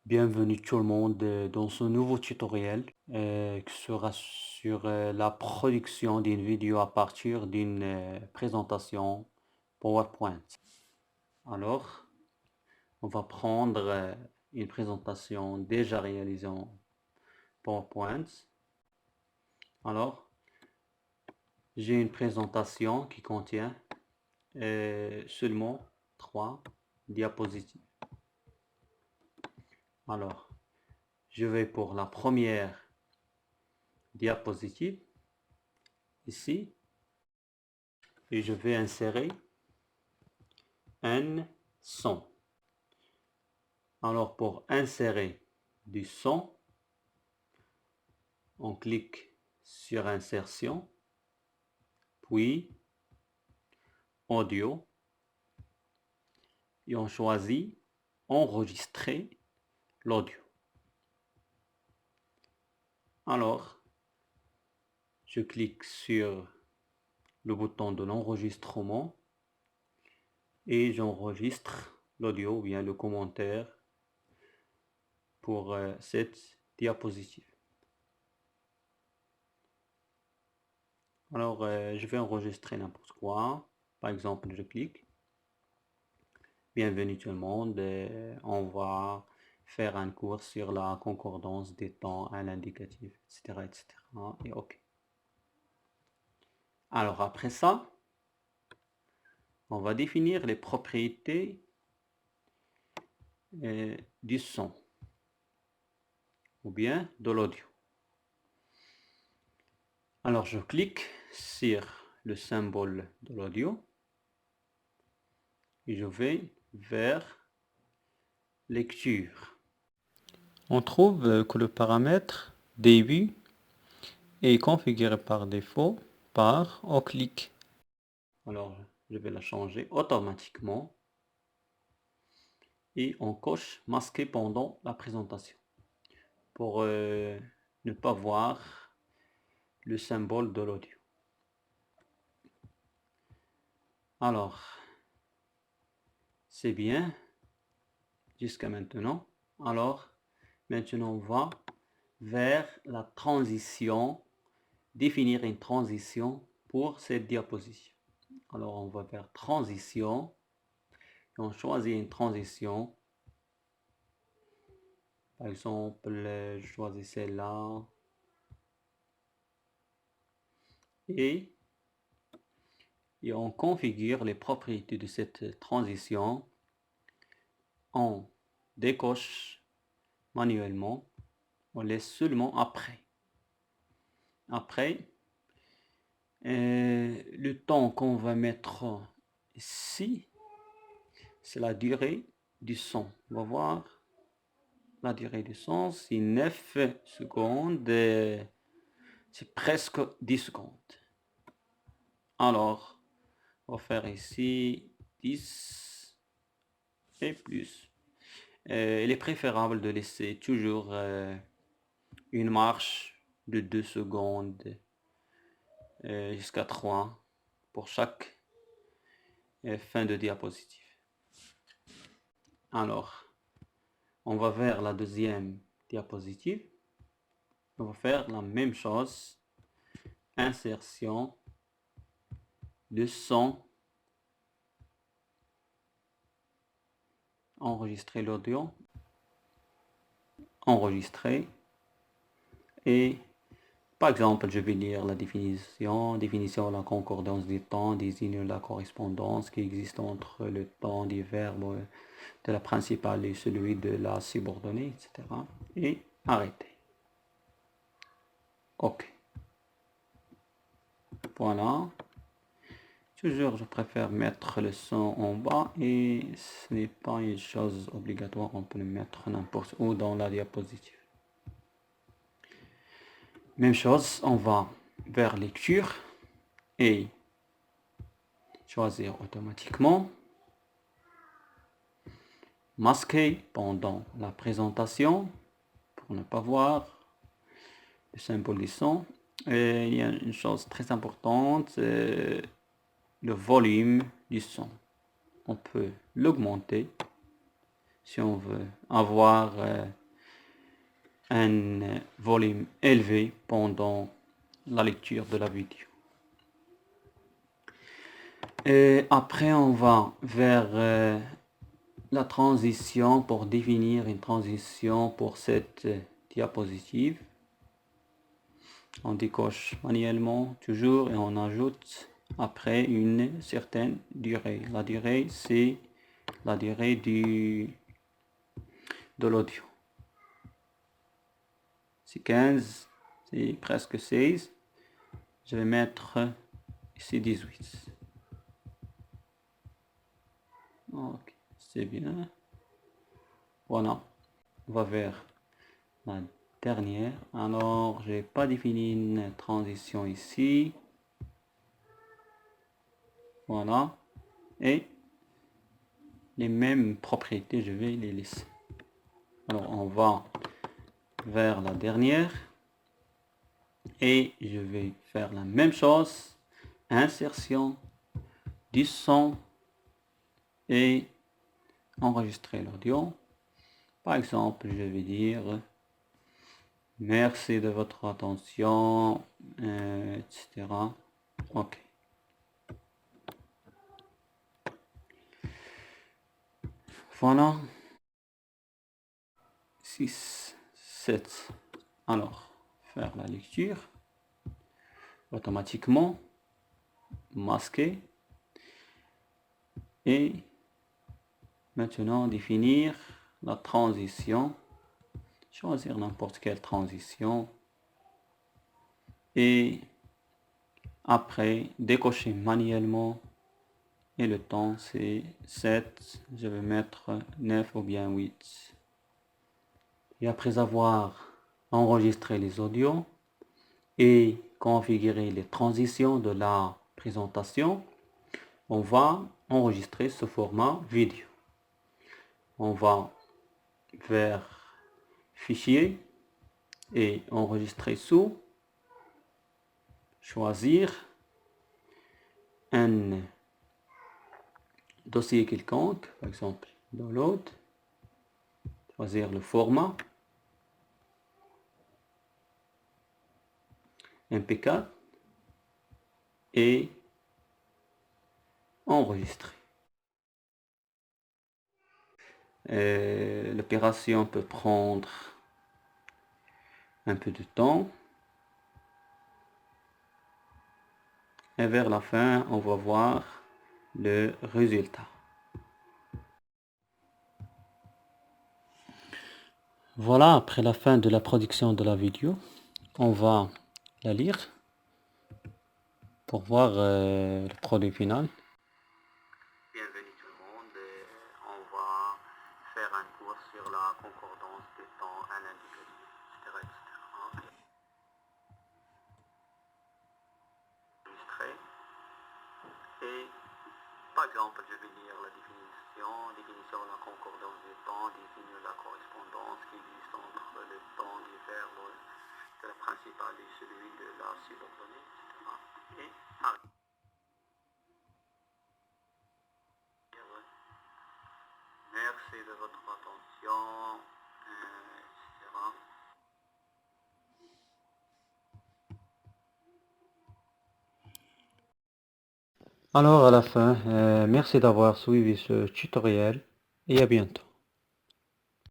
Bienvenue tout le monde dans ce nouveau tutoriel qui sera sur la production d'une vidéo à partir d'une présentation PowerPoint. Alors, on va prendre une présentation déjà réalisée en PowerPoint. Alors, j'ai une présentation qui contient seulement 3 diapositives. Alors, je vais pour la première diapositive ici et je vais insérer un son. Alors pour insérer du son, on clique sur insertion, puis audio et on choisit enregistrer l'audio. Alors je clique sur le bouton de l'enregistrement et j'enregistre l'audio ou bien le commentaire pour cette diapositive. Alors je vais enregistrer n'importe quoi. Par exemple, je clique. Bienvenue tout le monde. On va faire un cours sur la concordance des temps à l'indicatif, etc., etc. Et OK. Alors après ça, on va définir les propriétés du son ou bien de l'audio. Alors je clique sur le symbole de l'audio et je vais vers lecture. On trouve que le paramètre début est configuré par défaut par au clic. Alors je vais la changer automatiquement et on coche masquer pendant la présentation pour ne pas voir le symbole de l'audio. Alors c'est bien jusqu'à maintenant. Alors maintenant on va vers la transition, définir une transition pour cette diapositive. Alors on va vers transition et on choisit une transition. Par exemple, je choisis celle-là et on configure les propriétés de cette transition. On décoche manuellement, on laisse seulement après. Après, le temps qu'on va mettre ici, c'est la durée du son. On va voir la durée du son, c'est 9 secondes, c'est presque 10 secondes. Alors, on va faire ici 10 et plus. Il est préférable de laisser toujours une marche de 2 secondes jusqu'à 3 pour chaque fin de diapositive. Alors, on va vers la deuxième diapositive. On va faire la même chose. Insertion de son. Enregistrer l'audio. Enregistrer. Et par exemple, je vais lire la définition. Définition de la concordance des temps désigne la correspondance qui existe entre le temps des verbes de la principale et celui de la subordonnée, etc. Et arrêter. OK. Voilà. Toujours, je préfère mettre le son en bas et ce n'est pas une chose obligatoire. On peut le mettre n'importe où dans la diapositive. Même chose, on va vers lecture et choisir automatiquement. Masquer pendant la présentation pour ne pas voir le symbole du son. Et il y a une chose très importante, le volume du son. On peut l'augmenter si on veut avoir un volume élevé pendant la lecture de la vidéo. Et après, on va vers la transition pour définir une transition pour cette diapositive. On décoche manuellement toujours et on ajoute après une certaine durée. La durée, c'est la durée de l'audio. C'est 15, c'est presque 16. Je vais mettre ici 18. Ok, c'est bien. Voilà, on va vers la dernière. Alors, j'ai pas défini une transition ici. Voilà. Et les mêmes propriétés, je vais les laisser. Alors, on va vers la dernière. Et je vais faire la même chose. Insertion du son et enregistrer l'audio. Par exemple, je vais dire merci de votre attention, etc. Ok. Voilà. 6, 7. Alors, faire la lecture. Automatiquement. Masquer. Et maintenant, définir la transition. Choisir n'importe quelle transition. Et après, décocher manuellement. Et le temps, c'est 7. Je vais mettre 9 ou bien 8. Et après avoir enregistré les audios et configuré les transitions de la présentation, on va enregistrer ce format vidéo. On va vers Fichier et enregistrer sous, choisir un dossier quelconque, par exemple download, choisir le format MP4 et enregistrer. L'opération peut prendre un peu de temps. Et vers la fin, on va voir le résultat. Voilà, après la fin de la production de la vidéo, on va la lire pour voir le produit final. Bienvenue tout le monde, on va faire un cours sur la concordance des temps à l'indicatif, etc. Et par exemple, je vais lire la définition de la concordance des temps, définir la correspondance qui existe entre le temps du verbe de la principale et celui de la subordonnée, etc. Et merci de votre attention, etc. Alors à la fin, merci d'avoir suivi ce tutoriel et à bientôt.